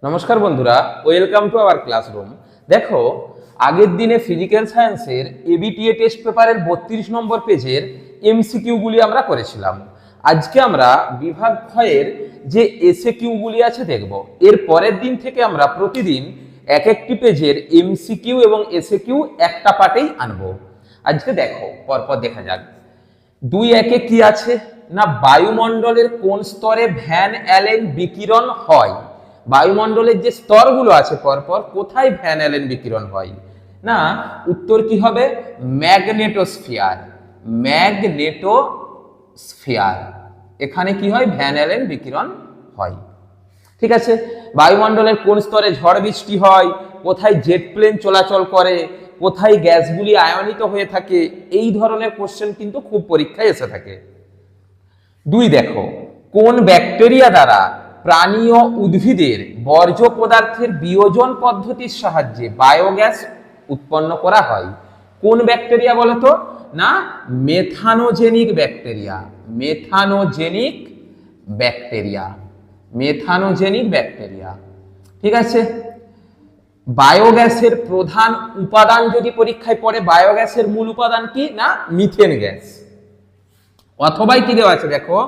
নমস্কার বন্ধুরা, welcome to our classroom. দেখো, আগের দিনে ফিজিক্যাল সায়েন্সের এবিটিএ টেস্ট পেপারের 32 নম্বর পেজের এমসিকিউগুলি আমরা করেছিলাম। আজকে আমরা বিভাগ ক্ষয়ের যে এসএকিউগুলি আছে দেখব। এর পরের দিন থেকে আমরা প্রতিদিন এক একটি পেজের এমসিকিউ এবং এসএকিউ একটা পার্টেই আনবো। আজকে দেখো, পরপর দেখা যাক। 2.1 কি আছে না, বায়ুমণ্ডলের কোন স্তরে ভ্যান অ্যালেন বিকিরণ হয়। বায়ুমণ্ডলের যে স্তরগুলো আছে পরপর, কোথায় ভ্যান অ্যালেন বিকিরণ হয় না, উত্তর কি হবে? ম্যাগনেটোস্ফিয়ার। ম্যাগনেটোস্ফিয়ার, এখানে কি হয়? ভ্যান অ্যালেন বিকিরণ হয়। ঠিক আছে। বায়ুমণ্ডলের কোন স্তরে ঝড় বৃষ্টি হয়, কোথায় জেট প্লেন চলাচল করে, কোথায় গ্যাসগুলি আয়নিত হয়ে থাকে, এই ধরনের কোশ্চেন কিন্তু খুব পরীক্ষায় এসে থাকে। 2 দেখো, কোন ব্যাকটেরিয়া দ্বারা প্রাণী ও উদ্ভিদের বর্জ্য পদার্থের বিয়োজন পদ্ধতির সাহায্যে বায়োগ্যাস উৎপন্ন করা হয়? কোন ব্যাকটেরিয়া বলতো না, methanogenic bacteria. Methanogenic bacteria. Methanogenic bacteria. ঠিক আছে। বায়োগ্যাসের প্রধান উপাদান যদি পরীক্ষায় পড়ে, বায়োগ্যাসের মূল উপাদান কি না, মিথেন গ্যাস। অথবা কি দেওয়া আছে দেখো,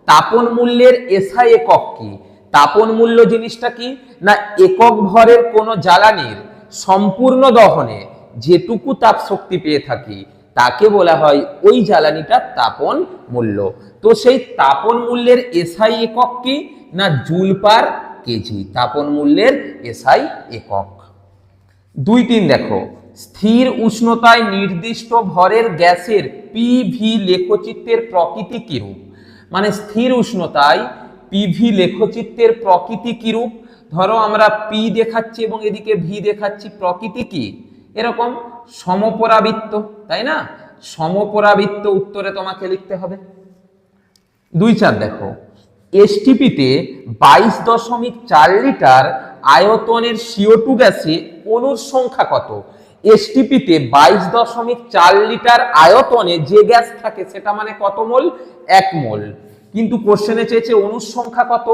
তাপন মূল্যের এসআই একক কি? তাপন মূল্য জিনিসটা কি না, একক ভরের কোন জ্বালানির সম্পূর্ণ দহনে যেটুকু তাপ শক্তি পেয়ে থাকি তাকে বলা হয় ওই জ্বালানিটার তাপন মূল্য। তো সেই তাপন মূল্যের এসআই একক কি না, জুল পার কেজি। তাপন মূল্যের এসআই একক। 2-3 দেখো, স্থির উষ্ণতায় নির্দিষ্ট ভরের গ্যাসের পিভি লেখচিত্রের প্রকৃতি কিরূপ? মানে স্থির উষ্ণতায় পিভি লেখচিত্রের প্রকৃতি কিরূপ? ধরো আমরা পি দেখাচ্ছি এবং এদিকে ভি দেখাচ্ছি, প্রকৃতি কি? এরকম সমপরাবৃত্ত, তাই না? সমপরাবৃত্ত উত্তরে তোমাকে লিখতে হবে। 2-4 দেখো, এসটিপিতে 22.4 লিটার আয়তনের CO2 গ্যাসে অণুর সংখ্যা কত? এসটিপিতে 22.4 লিটার আয়তনে যে গ্যাস থাকে সেটা মানে কত মোল? 1 মোল। কিন্তু কোশ্চেনে চেয়েছে অণুর সংখ্যা কত।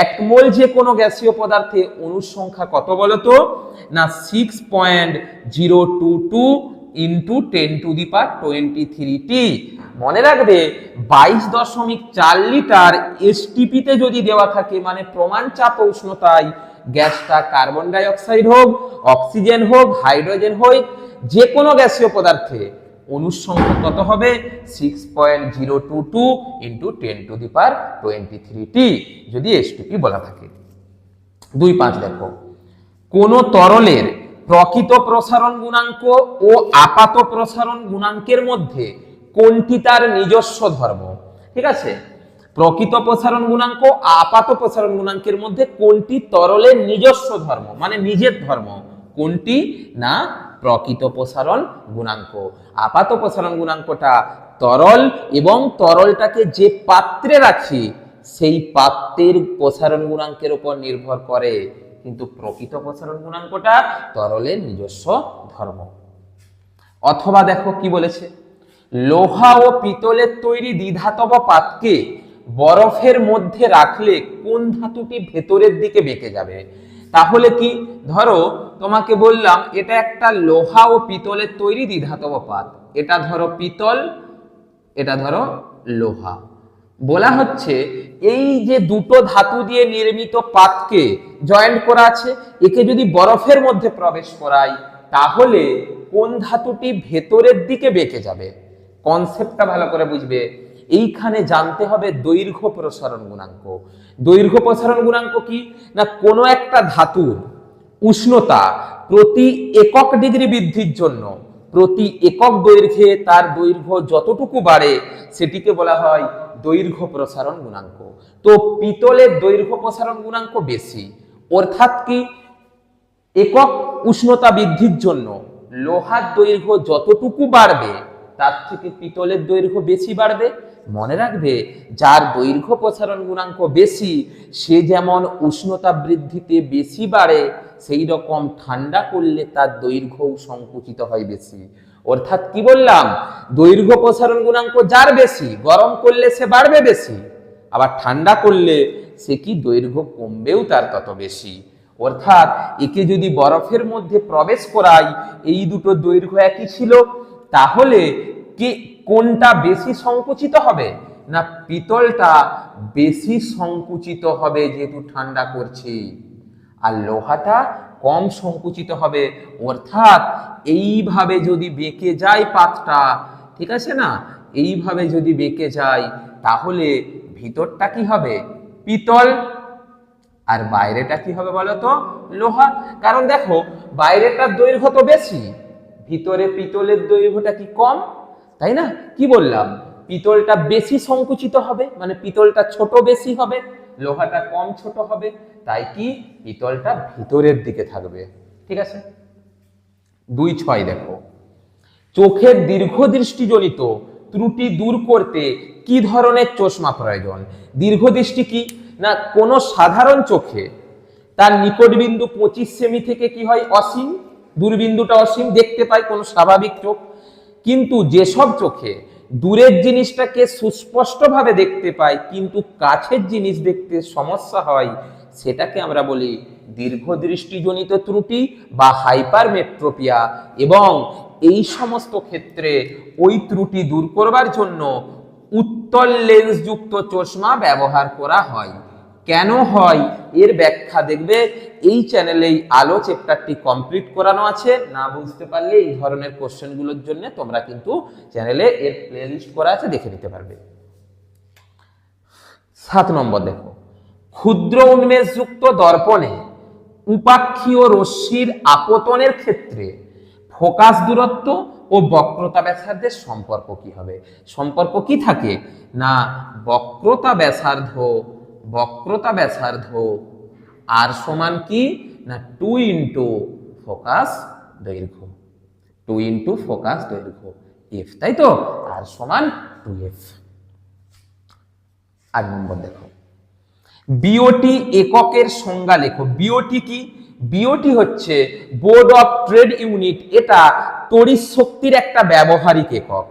1 মোল যে কোনো গ্যাসীয় পদার্থে অণুর সংখ্যা কত বলতো না, 6.022 ইন্টু 10⁻23T। মনে রাখবে, 22.4 লিটার এসটিপিতে যদি দেওয়া থাকে মানে প্রমাণ চাপ উষ্ণতায় গ্যাসটা কার্বন ডাই অক্সাইড হোক, অক্সিজেন হোক, হাইড্রোজেন হোক, যে কোনো গ্যাসীয় পদার্থে অণুর সংখ্যা কত হবে? 6.022 ইন্টু 10⁻23T যদি এসটিপি বলা থাকে। 2-5 দেখো, কোন তরলের প্রকৃত প্রসারণ গুণাঙ্ক ও আপাত প্রসারণ গুণাঙ্কের মধ্যে কোনটি তার নিজস্ব ধর্ম? ঠিক আছে। প্রকৃত প্রসারণ গুণাঙ্ক, আপাত প্রসারণ গুণাঙ্কের মধ্যে কোনটি তরলের নিজস্ব ধর্ম, মানে নিজের ধর্ম? কোনটি না, প্রকৃত প্রসারণ গুণাঙ্ক। আপাত প্রসারণ গুণাঙ্কটা তরল এবং তরলটাকে যে পাত্রে রাখি সেই পাত্রের প্রসারণ গুণাঙ্কের উপর নির্ভর করে, কিন্তু প্রকৃত প্রসারণ গুণাঙ্কটা তরলের নিজস্ব ধর্ম। অথবা দেখো কি বলেছে, লোহা ও পিতলের তৈরি দ্বিধাতব পাতকে বরফের মধ্যে রাখলে কোন ধাতুটি ভেতরের দিকে বেঁকে যাবে? তাহলে কি, ধরো তোমাকে বললাম এটা একটা লোহা ও পিতলের তৈরি দ্বিধাতব পাত, এটা ধরো পিতল, এটা ধরো লোহা। বলা হচ্ছে এই যে দুটো ধাতু দিয়ে নির্মিত পাতকে জয়েন্ট করা আছে, একে যদি বরফের মধ্যে প্রবেশ করাই তাহলে কোন ধাতুটি ভেতরের দিকে বেঁকে যাবে? কনসেপ্টটা ভালো করে বুঝবে। এইখানে জানতে হবে দৈর্ঘ্য প্রসারণ গুণাঙ্ক। দৈর্ঘ্য প্রসারণ গুণাঙ্ক কি না, কোনো একটা ধাতুর উষ্ণতা প্রতি একক ডিগ্রি বৃদ্ধির জন্য প্রতি একক দৈর্ঘ্যে তার দৈর্ঘ্য যতটুকু বাড়ে সেটিকে বলা হয় দৈর্ঘ্য প্রসারণ গুণাঙ্ক। তো পিতলের দৈর্ঘ্য প্রসারণ গুণাঙ্ক বেশি, অর্থাৎ কি একক উষ্ণতা বৃদ্ধির জন্য লোহার দৈর্ঘ্য যতটুকু বাড়বে তার থেকে পিতলের দৈর্ঘ্য বেশি বাড়বে। মনে রাখবে, যার দৈর্ঘ্য প্রসারণ গুণাঙ্ক বেশি সে যেমন উষ্ণতা বৃদ্ধিতে বেশি বাড়ে, সেই রকম ঠান্ডা করলে তার দৈর্ঘ্যও সংকুচিত হয় বেশি। অর্থাৎ কি বললাম, দৈর্ঘ্য প্রসারণ গুণাঙ্ক যার বেশি, গরম করলে সে বাড়বে বেশি, আবার ঠান্ডা করলে সে কি দৈর্ঘ্য কমবেও তার তত বেশি। অর্থাৎ একে যদি বরফের মধ্যে প্রবেশ করাই, এই দুটো দৈর্ঘ্য একই ছিল, তাহলে কে কোনটা বেশি সংকুচিত হবে? না পিতলটা বেশি সংকুচিত হবে, যেহেতু ঠান্ডা করছে, আর লোহাটা কম সংকুচিত হবে। অর্থাৎ এইভাবে যদি বেঁকে যায় পাতটা, ঠিক আছে না, এইভাবে যদি বেঁকে যায়, তাহলে ভিতরটা কি হবে? পিতল, আর বাইরেটা কি হবে বলো তো? লোহা। কারণ দেখো বাইরেটার দৈর্ঘ্য তো বেশি, ভিতরে পিতলের দৈর্ঘ্যটা কি কম, তাই না? কি বললাম? পিতলটা বেশি সংকুচিত হবে, মানে পিতলটা ছোট বেশি হবে, লোহাটা কম ছোট হবে, তাই কি পিতলটা ভিতরের দিকে থাকবে। ঠিক আছে। 2.6 দেখো, চোখের দীর্ঘদৃষ্টিজনিত ত্রুটি দূর করতে কি ধরনের চশমা প্রয়োজন? দীর্ঘদৃষ্টি কি না কোনো সাধারণ চোখে তার নিকট বিন্দু 25 সেমি থেকে কি হয়? অসীম, দূরবিন্দুটা অসীম দেখতে পায় কোনো স্বাভাবিক চোখ। কিন্তু যেসব চোখে দূরের জিনিসটাকে সুস্পষ্টভাবে দেখতে পায় কিন্তু কাছের জিনিস দেখতে সমস্যা হয়, সেটাকে আমরা বলি দীর্ঘদৃষ্টিজনিত ত্রুটি বা হাইপারমেট্রোপিয়া। এবং এই সমস্ত ক্ষেত্রে ওই ত্রুটি দূর করবার জন্য উত্তল লেন্সযুক্ত চশমা ব্যবহার করা হয়। কেন হয় এর ব্যাখ্যা দেখবে এই চ্যানেলেই আলো চ্যাপ্টারটি কমপ্লিট করানো আছে। না বুঝতে পারলে এই ধরনের কোশ্চেনগুলোর জন্য তোমরা কিন্তু চ্যানেলে এর প্লেলিস্ট করা আছে, দেখে নিতে পারবে। 7 নম্বর দেখো, ক্ষুদ্র উন্মেষযুক্ত দর্পণে উপাক্ষীয় রশ্মির আপতনের ক্ষেত্রে ফোকাস দূরত্ব ও বক্রতা ব্যাসার্ধের সম্পর্ক কি হবে? সম্পর্ক কি থাকে? না বক্রতা ব্যাসার্ধ আর সমান কি না 2 ইন্টু ফোকাস দৈর্ঘ্য, 2 ইন্টু ফোকাস দৈর্ঘ্য এফ, তাই তো? আর সমান 2f। 8 নম্বর দেখো, বিওটি এককের সংজ্ঞা লেখো। বিওটি কি? বিওটি হচ্ছে বোর্ড অফ ট্রেড ইউনিট, এটা তড়িৎ শক্তির একটা ব্যবহারিক একক।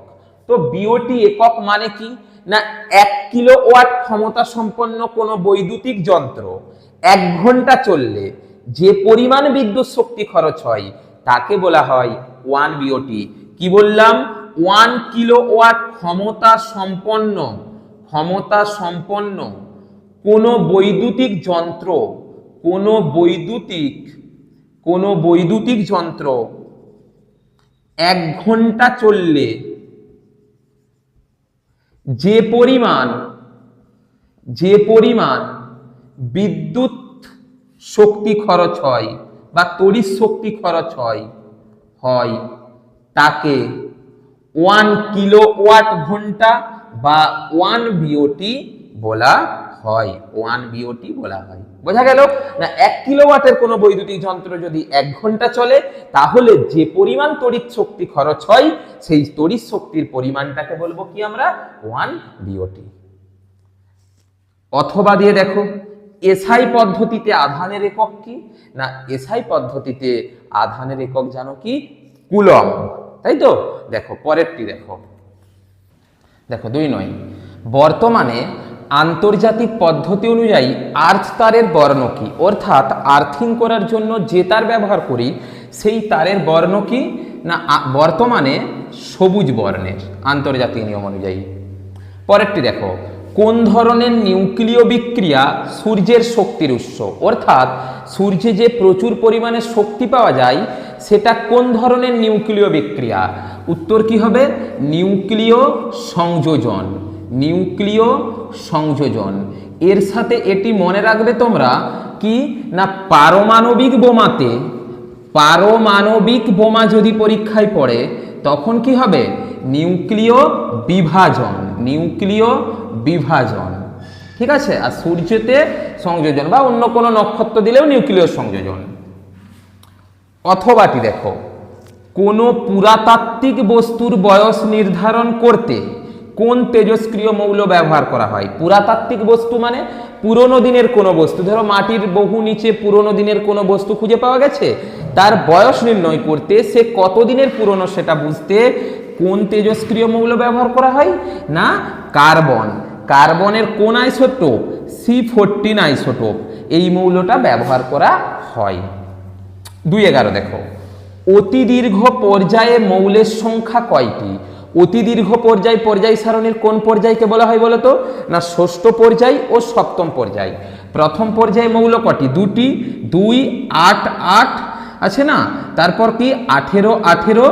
তো বিওটি একক মানে কি না 1 কিলোওয়াট ক্ষমতা সম্পন্ন কোনো বৈদ্যুতিক যন্ত্র 1 ঘন্টা চললে যে পরিমাণ বিদ্যুৎ শক্তি খরচ হয় তাকে বলা হয় 1 বিওটি। কি বললাম? 1 কিলোওয়াট ক্ষমতা সম্পন্ন কোনো বৈদ্যুতিক যন্ত্র, কোনো বৈদ্যুতিক যন্ত্র 1 ঘন্টা চললে যে পরিমাণ বিদ্যুৎ শক্তি খরচ হয় বা তড়িৎ শক্তি খরচ হয় তাকে 1 কিলোওয়াট ঘন্টা বা 1 বিওটি বলা হয়। 1 বিওটি বলা হয়। বোঝা গেল না? 1 কিলোওয়াটের কোনো বৈদ্যুতিক যন্ত্র যদি 1 ঘন্টা চলে, তাহলে যে পরিমাণ তড়িৎ শক্তি খরচ হয় সেই তড়িৎ শক্তির পরিমাণটাকে বলবো কি আমরা? 1 বিওটি। অথবা দিয়ে দেখো, এসআই পদ্ধতিতে আধানের একক কি? না এসআই পদ্ধতিতে আধানের একক জানো কি? কুলম্ব, তাই তো? দেখো পরেরটি দেখো 2.9, বর্তমানে আন্তর্জাতিক পদ্ধতি অনুযায়ী আর্থ তারের বর্ণ কি? অর্থাৎ আর্থিং করার জন্য যে তার ব্যবহার করি সেই তারের বর্ণ কি? না বর্তমানে সবুজ বর্ণের, আন্তর্জাতিক নিয়ম অনুযায়ী। পরেরটি দেখো, কোন ধরনের নিউক্লিয় বিক্রিয়া সূর্যের শক্তির উৎস? অর্থাৎ সূর্যে যে প্রচুর পরিমাণে শক্তি পাওয়া যায় সেটা কোন ধরনের নিউক্লিয় বিক্রিয়া? উত্তর কি হবে? নিউক্লিয় সংযোজন। এর সাথে এটি মনে রাখবে তোমরা কি না পারমাণবিক বোমা যদি পরীক্ষায় পড়ে তখন কি হবে? নিউক্লিয় বিভাজন। ঠিক আছে। আর সূর্যতে সংযোজন বা অন্য কোনো নক্ষত্র দিলেও নিউক্লিয় সংযোজন। অথবাটি দেখো, কোনো পুরাতাত্ত্বিক বস্তুর বয়স নির্ধারণ করতে কোন তেজস্ক্রিয় মৌল ব্যবহার করা হয়? পুরাতাত্ত্বিক বস্তু মানে পুরনো দিনের কোনো বস্তু, ধরো মাটির বহু নিচে পুরনো দিনের কোনো বস্তু খুঁজে পাওয়া গেছে, তার বয়স নির্ণয় করতে সে কতদিনের পুরনো সেটা বুঝতে কোন তেজস্ক্রিয় মৌল ব্যবহার করা হয়? না কার্বনের কোন আইসোটোপ? C14 isotope. এই মৌলটা ব্যবহার করা হয়। 2.11 দেখো, অতি দীর্ঘ পর্যায়ে মৌলের সংখ্যা কয়টি? অতি দীর্ঘ পর্যায় সারণীর কোন পর্যায়কে বলা হয় বলতো? না ষষ্ঠ পর্যায় ও সপ্তম পর্যায়। প্রথম পর্যায়ে মৌল কটি? 2টি, 2, 8, 8 আছে না, তারপর কি 18, 18,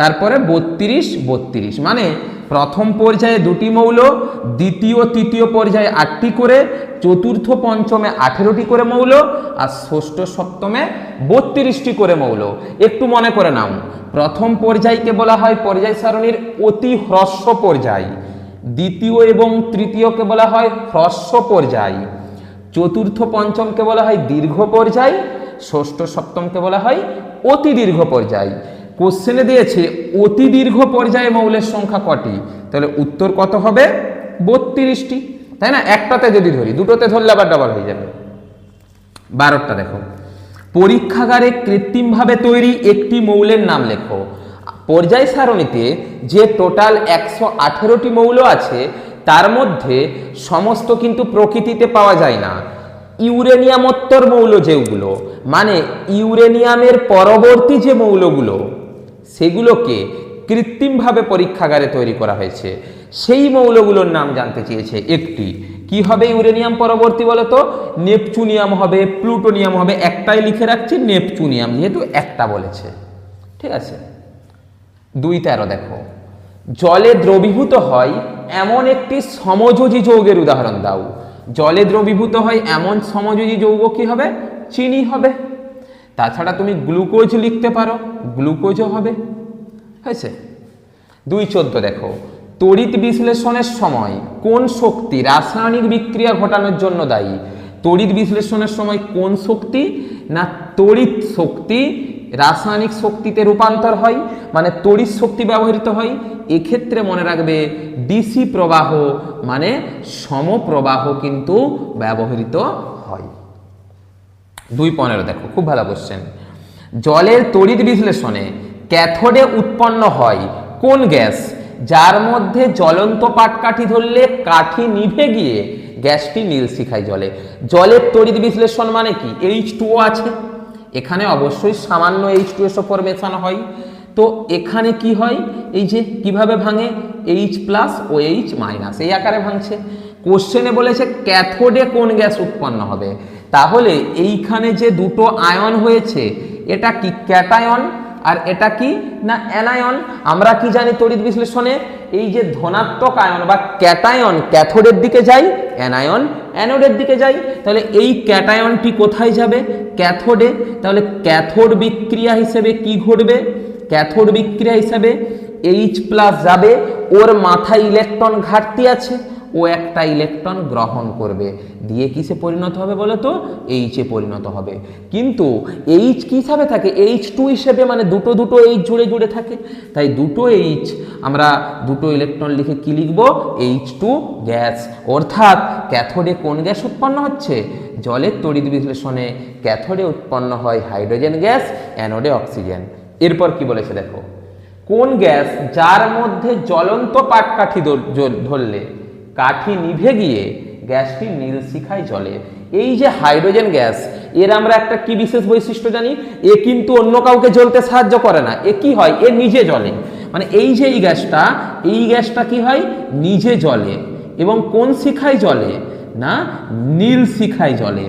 তারপরে 32, 32, মানে প্রথম পর্যায়ে 2টি মৌল, দ্বিতীয় তৃতীয় পর্যায়ে 8টি করে, চতুর্থ পঞ্চমে 18টি করে মৌল, আর ষষ্ঠ সপ্তমে 32টি করে মৌল। একটু মনে করে নাও, প্রথম পর্যায়কে বলা হয় পর্যায় সারণীর অতি হ্রস্ব পর্যায়, দ্বিতীয় এবং তৃতীয়কে বলা হয় হ্রস্ব পর্যায়, চতুর্থ পঞ্চমকে বলা হয় দীর্ঘ পর্যায়, ষষ্ঠ সপ্তমকে বলা হয় অতি দীর্ঘ পর্যায়। কোশ্চেনে দিয়েছে অতি দীর্ঘ পর্যায়ে মৌলের সংখ্যা কটি, তাহলে উত্তর কত হবে? 32টি, তাই না? একটাতে যদি ধরি, দুটোতে ধরলে আবার ডাবল হয়ে যাবে। 12টা দেখো, পরীক্ষাগারে কৃত্রিমভাবে তৈরি একটি মৌলের নাম লেখো। পর্যায় সারণীতে যে টোটাল 118টি মৌল আছে তার মধ্যে সমস্ত কিন্তু প্রকৃতিতে পাওয়া যায় না। ইউরেনিয়ামোত্তর মৌল যেগুলো, মানে ইউরেনিয়ামের পরবর্তী যে মৌলগুলো, সেগুলোকে কৃত্রিমভাবে পরীক্ষাগারে তৈরি করা হয়েছে। সেই মৌলগুলোর নাম জানতে চেয়েছে একটি। কি হবে ইউরেনিয়াম পরবর্তী বলতো? নেপচুনিয়াম হবে, প্লুটোনিয়াম হবে। একটাই লিখে রাখছি নেপচুনিয়াম, যেহেতু একটা বলেছে। ঠিক আছে। 2.13 দেখো, জলে দ্রবীভূত হয় এমন একটি সমযোজী যৌগের উদাহরণ দাও। জলে দ্রবীভূত হয় এমন সমযোজী যৌগ কি হবে? চিনি হবে। তাছাড়া তুমি গ্লুকোজ লিখতে পারো, গ্লুকোজও হবে। হয়েছে। 2.14 দেখো, তড়িৎ বিশ্লেষণের সময় কোন শক্তি রাসায়নিক বিক্রিয়া ঘটানোর জন্য দায়ী? তড়িৎ বিশ্লেষণের সময় কোন শক্তি? না তড়িৎ শক্তি রাসায়নিক শক্তিতে রূপান্তর হয়, মানে তড়িৎ শক্তি ব্যবহৃত হয়। এক্ষেত্রে মনে রাখবে ডিসি প্রবাহ মানে সমপ্রবাহ কিন্তু ব্যবহৃত হয়। 2.15 দেখো, খুব ভালো কোশ্চেন। জলের তড়িৎ বিশ্লেষণে ক্যাথোডে উৎপন্ন হয় কোন গ্যাস, যার মধ্যে জ্বলন্ত পাটকাঠি ধরলে কাঠি নিভে গিয়ে গ্যাসটি নীল শিখায় জ্বলে? জলের তড়িৎ বিশ্লেষণ মানে কি? H2O আছে, এখানে অবশ্যই সামান্য H2SO4 মেশানো হয়। তো এখানে কি হয়? এই যে কিভাবে ভাঙে, H+ ও H- এই আকারে ভাঙছে। কোশ্চেনে বলেছে ক্যাথোডে কোন গ্যাস উৎপন্ন হবে, তাহলে এইখানে যে দুটো আয়ন হয়েছে এটা কি ক্যাটায়ন আর এটা কি না অ্যানায়ন। আমরা কি জানি তড়িৎ বিশ্লেষণে এই যে ধনাত্মক আয়ন বা ক্যাটায়ন ক্যাথোডের দিকে যায়, অ্যানায়ন অ্যানোডের দিকে যায়। তাহলে এই ক্যাটায়নটি কোথায় যাবে? ক্যাথোডে। তাহলে ক্যাথোড বিক্রিয়া হিসেবে কি ঘটবে? ক্যাথোড বিক্রিয়া হিসেবে H+ যাবে, ওর মাথায় ইলেকট্রন ঘাটতি আছে, ও একটা ইলেকট্রন গ্রহণ করবে, দিয়ে কিসে পরিণত হবে বলো তো? H এ পরিণত হবে। কিন্তু H কি হিসাবে থাকে? H2 হিসেবে, মানে দুটো দুটো H জুড়ে জুড়ে থাকে। তাই দুটো H, আমরা দুটো ইলেকট্রন লিখে কি লিখব? H2 gas. অর্থাৎ ক্যাথোডে কোন গ্যাস উৎপন্ন হচ্ছে? জলের তড়িৎ বিশ্লেষণে ক্যাথোডে উৎপন্ন হয় হাইড্রোজেন গ্যাস, অ্যানোডে অক্সিজেন। এরপর কি বলেছে দেখো, কোন গ্যাস যার মধ্যে জ্বলন্ত পাটকাঠি ধরলে কাঠি নিভে গিয়ে গ্যাসটি নীল শিখায় জ্বলে? এই যে হাইড্রোজেন গ্যাস, এর আমরা একটা কি বিশেষ বৈশিষ্ট্য জানি? এ কিন্তু অন্য কাউকে জ্বলতে সাহায্য করে না। এ কি হয়? এ নিজে জ্বলে। মানে এই যে এই গ্যাসটা কি হয়? নিজে জ্বলে। এবং কোন শিখায় জ্বলে? না নীল শিখায় জ্বলে।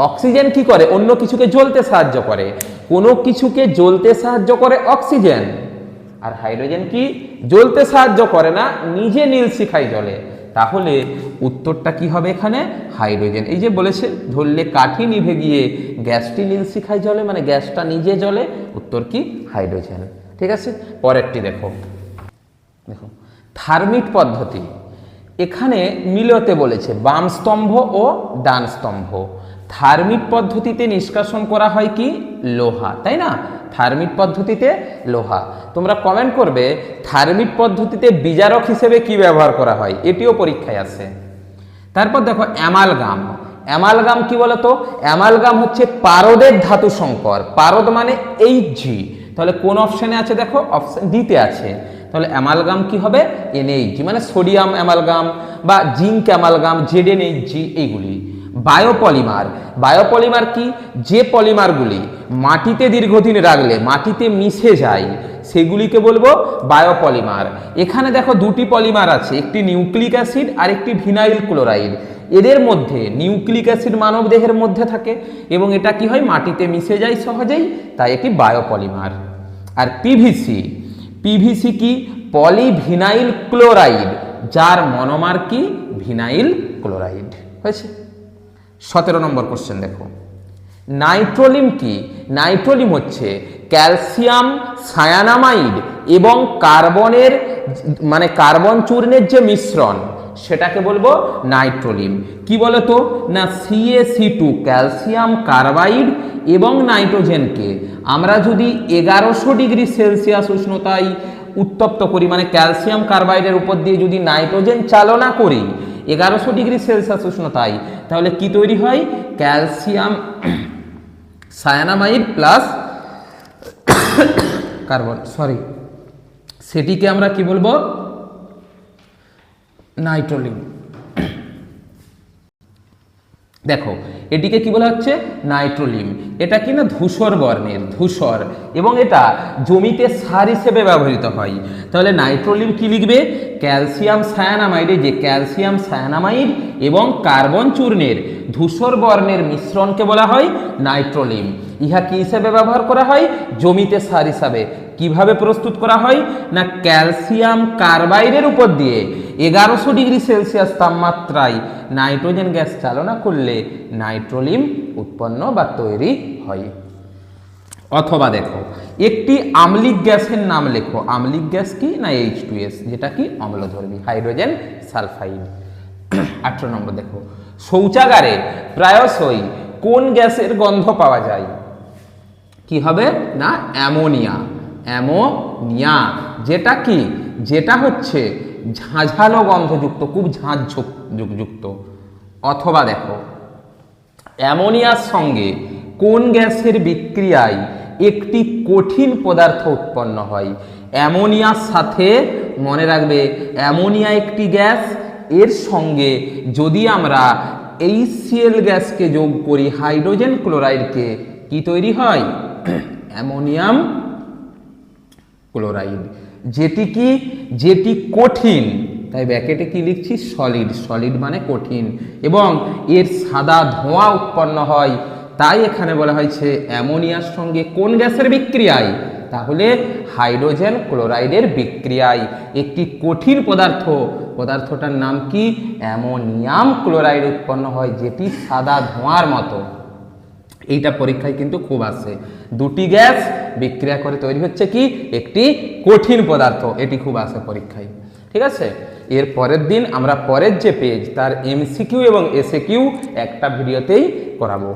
অক্সিজেন কি করে? অন্য কিছুকে জ্বলতে সাহায্য করে। কোনো কিছুকে জ্বলতে সাহায্য করে অক্সিজেন, আর হাইড্রোজেন কি জ্বলতে সাহায্য করে না, নিজে নীল শিখায় জ্বলে। তাহলে উত্তরটা কি হবে এখানে? হাইড্রোজেন। এই যে বলেছে ধরলে কাঠি নিভে গিয়ে গ্যাসটি নীল শিখায় জ্বলে, মানে গ্যাসটা নিজে জ্বলে। উত্তর কি? হাইড্রোজেন। ঠিক আছে। পরেরটি দেখো, দেখো থার্মিট পদ্ধতি। এখানে মিলতে বলেছে বাম স্তম্ভ ও ডান স্তম্ভ। থার্মিট পদ্ধতিতে নিষ্কাশন করা হয় কি? লোহা, তাই না? থার্মিট পদ্ধতিতে লোহা। তোমরা কমেন্ট করবে থার্মিট পদ্ধতিতে বিজারক হিসেবে কি ব্যবহার করা হয়, এটিও পরীক্ষায় আসে। তারপর দেখো অ্যামালগাম। অ্যামালগাম কি বলতো? অ্যামালগাম হচ্ছে পারদের ধাতু সংকর। পারদ মানে Hg। তাহলে কোন অপশনে আছে দেখো? অপশন ডিতে আছে। তাহলে অ্যামালগাম কি হবে? NaHg, মানে সোডিয়াম অ্যামালগাম বা জিঙ্ক অ্যামালগাম, ZnHg এইগুলি। বায়োপলিমার। বায়োপলিমার কি? যে পলিমারগুলি মাটিতে দীর্ঘদিন রাখলে মাটিতে মিশে যায় সেগুলিকে বলবো বায়োপলিমার। এখানে দেখো দুটি পলিমার আছে, একটি নিউক্লিক অ্যাসিড আর একটি ভিনাইল ক্লোরাইড। এদের মধ্যে নিউক্লিক অ্যাসিড মানব দেহের মধ্যে থাকে এবং এটা কি হয়, মাটিতে মিশে যায় সহজেই, তাই একটি বায়োপলিমার। আর পিভিসি, পিভিসি কি? পলিভিনাইল ক্লোরাইড, যার মনোমার কি? Vinyl chloride. হয়েছে। 17 নম্বর কোশ্চেন দেখো, নাইট্রোলিম কি? নাইট্রোলিম হচ্ছে ক্যালসিয়াম সায়ানামাইড এবং কার্বনের মানে কার্বন চূর্ণের যে মিশ্রণ সেটাকে বলবো নাইট্রোলিম। কি বলতো না, CaC2 ক্যালসিয়াম কার্বাইড এবং নাইট্রোজেনকে আমরা যদি 1100 ডিগ্রি সেলসিয়াস উষ্ণতায় উত্তপ্ত করি, মানে ক্যালসিয়াম কার্বাইডের উপর দিয়ে যদি নাইট্রোজেন চালনা করি 1100 ডিগ্রি সেলসিয়াস উষ্ণতায়, তাহলে কি তৈরি হয়? ক্যালসিয়াম সায়ানামাইড প্লাস কার্বন, সেটিকে আমরা কি বলবো? নাইট্রোলিম। দেখো এটিকে কি বলা হচ্ছে? নাইট্রোলিম। এটা কি না ধূসর বর্ণের, ধূসর, এবং এটা জমিতে সার হিসেবে ব্যবহৃত হয়। তাহলে নাইট্রোলিম কি লিখবে? ক্যালসিয়াম সায়ানামাইডে যে ক্যালসিয়াম সায়ানামাইড এবং কার্বন চূর্ণের ধূসর বর্ণের মিশ্রণকে বলা হয় নাইট্রোলিম। ইহা কি হিসেবে ব্যবহার করা হয়? জমিতে সার হিসাবে। কিভাবে প্রস্তুত করা হয় না, ক্যালসিয়াম কার্বাইডের উপর দিয়ে 1100 ডিগ্রি সেলসিয়াস তাপমাত্রায় নাইট্রোজেন গ্যাস চালনা করলে নাইট্রোলিম উৎপন্ন বা তৈরি হয়। অথবা দেখো একটি আম্লিক গ্যাসের নাম লেখো। আম্লিক গ্যাস কি না H2S, যেটা কি অম্লধর্মী, হাইড্রোজেন সালফাইড। 18 নম্বর দেখো, শৌচাগারে প্রায়শই কোন গ্যাসের গন্ধ পাওয়া যায়? কি হবে না অ্যামোনিয়া। অ্যামোনিয়া যেটা কি, যেটা হচ্ছে ঝাঁঝালো গন্ধযুক্ত, খুব ঝাঁঝ যুক্ত। অথবা দেখো অ্যামোনিয়ার সঙ্গে কোন গ্যাসের বিক্রিয়ায় একটি কঠিন পদার্থ উৎপন্ন হয়? অ্যামোনিয়ার সাথে, মনে রাখবে অ্যামোনিয়া একটি গ্যাস, এর সঙ্গে যদি আমরা HCl গ্যাসকে যোগ করি, হাইড্রোজেন ক্লোরাইডকে, কি তৈরি হয়? অ্যামোনিয়াম ক্লোরাইড, যেটি কঠিন, তাই ব্র্যাকেটে কি লিখছি? সলিড। সলিড মানে কঠিন, এবং এর সাদা ধোঁয়া উৎপন্ন হয়। তাই এখানে বলা হয়েছে অ্যামোনিয়ার সঙ্গে কোন গ্যাসের বিক্রিয়ায়? তাহলে হাইড্রোজেন ক্লোরাইডের বিক্রিয়ায় একটি কঠিন পদার্থটার নাম কি? অ্যামোনিয়াম ক্লোরাইড উৎপন্ন হয়, যেটি সাদা ধোঁয়ার মতো। এইটা পরীক্ষায় কিন্তু খুব আসে, দুটি গ্যাস বিক্রিয়া করে তৈরি হচ্ছে কি? একটি কঠিন পদার্থ। এটি খুব আসে পরীক্ষায়। ঠিক আছে, এর পরের দিন আমরা পরের যে পেজ তার MCQ এবং SAQ একটা ভিডিওতেই করাবো।